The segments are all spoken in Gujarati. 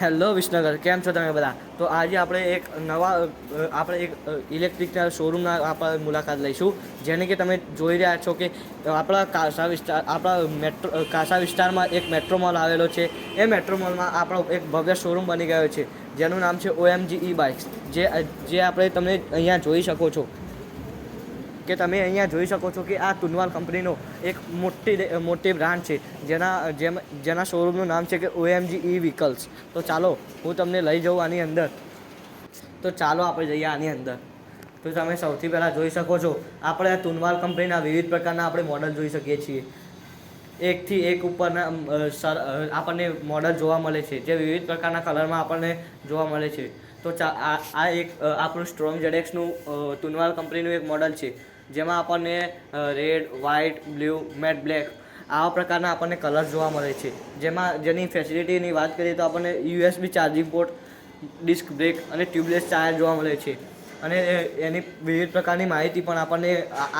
હેલો વિસનગર, કેમ છો તમે બધા? તો આજે આપણે એક ઇલેક્ટ્રિકના શોરૂમના આપણે મુલાકાત લઈશું, જેને કે તમે જોઈ રહ્યા છો કે કાંસા વિસ્તારમાં એક મેટ્રો મોલ આવેલો છે. એ મેટ્રો મોલમાં આપણો એક ભવ્ય શોરૂમ બની ગયો છે, જેનું નામ છે OMG ઈ બાઇક્સ. જે આપણે તમે અહીંયા જોઈ શકો છો કે તમે અહીંયા જોઈ શકો છો કે આ તુનવાલ કંપનીનો એક મોટી બ્રાન્ડ છે, જેના શોરૂમનું નામ છે કે OMG ઈ વ્હીકલ્સ. તો ચાલો હું તમને લઈ જાઉં આની અંદર. તો ચાલો આપણે જઈએ આની અંદર. તો તમે સૌથી પહેલાં જોઈ શકો છો, આપણે આ તુનવાલ કંપનીના વિવિધ પ્રકારના આપણે મોડલ જોઈ શકીએ છીએ. એકથી એક ઉપરના આપણને મોડલ જોવા મળે છે, જે વિવિધ પ્રકારના કલરમાં આપણને જોવા મળે છે. તો આ એક આપણું સ્ટ્રોંગ ZX-નું તુનવાલ કંપનીનું એક મોડલ છે, જેમાં આપણને red, white, blue, matte black આવા પ્રકારના આપણને કલર જોવા મળે છે. જેની ફેસિલિટીની વાત કરીએ તો આપણને USB charging port, disc brake અને ટ્યુબલેસ ટાયર જોવા મળે છે. અને એની વિવિધ પ્રકારની માહિતી પણ આપણને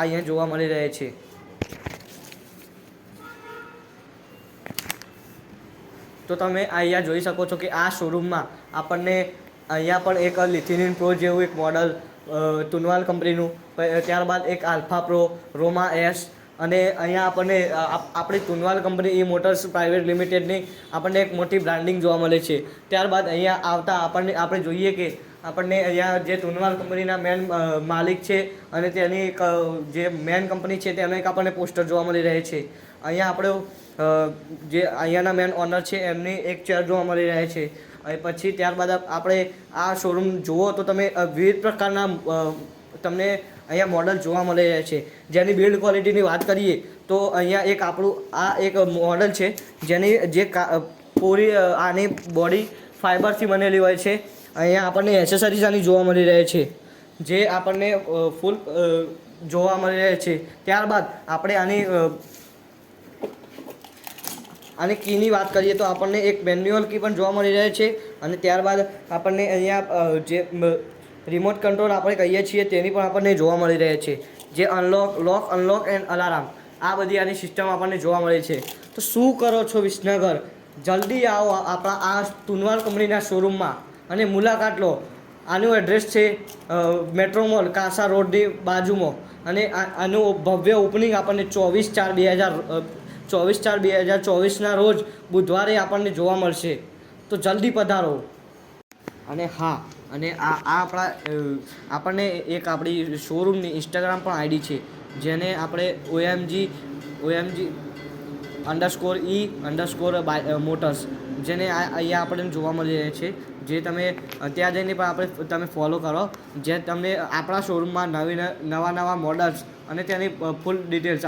અહીંયા જોવા મળી રહે છે. તો તમે અહીંયા જોઈ શકો છો કે આ શોરૂમમાં આપણને અહીંયા પણ એક લિથિનિયન પ્રો જેવું એક મોડલ તુનવાલ કંપનીનું, ત્યારબાદ એક આલ્ફા પ્રો, રોમા એસ, અને અહીંયા આપણને આપણી તુનવાલ કંપની ઈ મોટર્સ પ્રાઇવેટ લિમિટેડની આપણને એક મોટી બ્રાન્ડિંગ જોવા મળે છે. ત્યારબાદ અહીંયા આવતા આપણે જોઈએ કે આપણને અહીંયા જે તુનવાલ કંપનીના મેન માલિક છે અને તેની જે મેન કંપની છે તેનો એક આપણને પોસ્ટર જોવા મળી રહે છે. અહીંયા આપણે જે અહીંયાના મેન ઓનર છે એમની એક ચેર જોવા મળી રહે છે. પછી ત્યારબાદ આપણે આ શોરૂમ જુઓ તો તમે વિવિધ પ્રકારના તમને અહીંયા મોડલ જોવા મળી રહે છે. જેની બિલ્ડ ક્વોલિટીની વાત કરીએ તો અહીંયા એક આપણું આ એક મોડલ છે, જે પૂરી આની બોડી ફાઇબરથી બનેલી હોય છે. અહીંયા આપણને એસેસરીઝ આની જોવા મળી રહે છે, જે આપણને ફૂલ જોવા મળી રહે છે. ત્યારબાદ આપણે આની કીની વાત કરીએ તો આપણને એક મેન્યુઅલ કી પણ જોવા મળી રહે છે. અને ત્યારબાદ આપણને અહીંયા જે રિમોટ કંટ્રોલ આપણે કહીએ છીએ તેની પણ આપણને જોવા મળી રહે છે, જે લોક અનલોક એન્ડ અલાર્મ આ બધી આની સિસ્ટમ આપણને જોવા મળે છે. તો શું કરો છો વિસનગર? જલ્દી આવો આપણા આ તુનવાલ કંપનીના શોરૂમમાં અને મુલાકાત લો. આનું એડ્રેસ છે મેટ્રો મોલ, કાંસા રોડની બાજુમાં. અને આનું ભવ્ય ઓપનિંગ આપણને 24/4/2024ના રોજ બુધવારે આપણને જોવા મળશે. તો જલ્દી પધારો. અને હા, અને આપણને એક આપણી શોરૂમની ઇન્સ્ટાગ્રામ પણ આઈડી છે, જેને આપણે OMG_E_Motors, જેને અહીંયા આપણને જોવા મળી રહે છે. જે ત્યાં જઈને પણ તમે ફોલો કરો, જે તમને આપણા શોરૂમમાં નવા મોડલ્સ અને તેની ફૂલ ડિટેલ્સ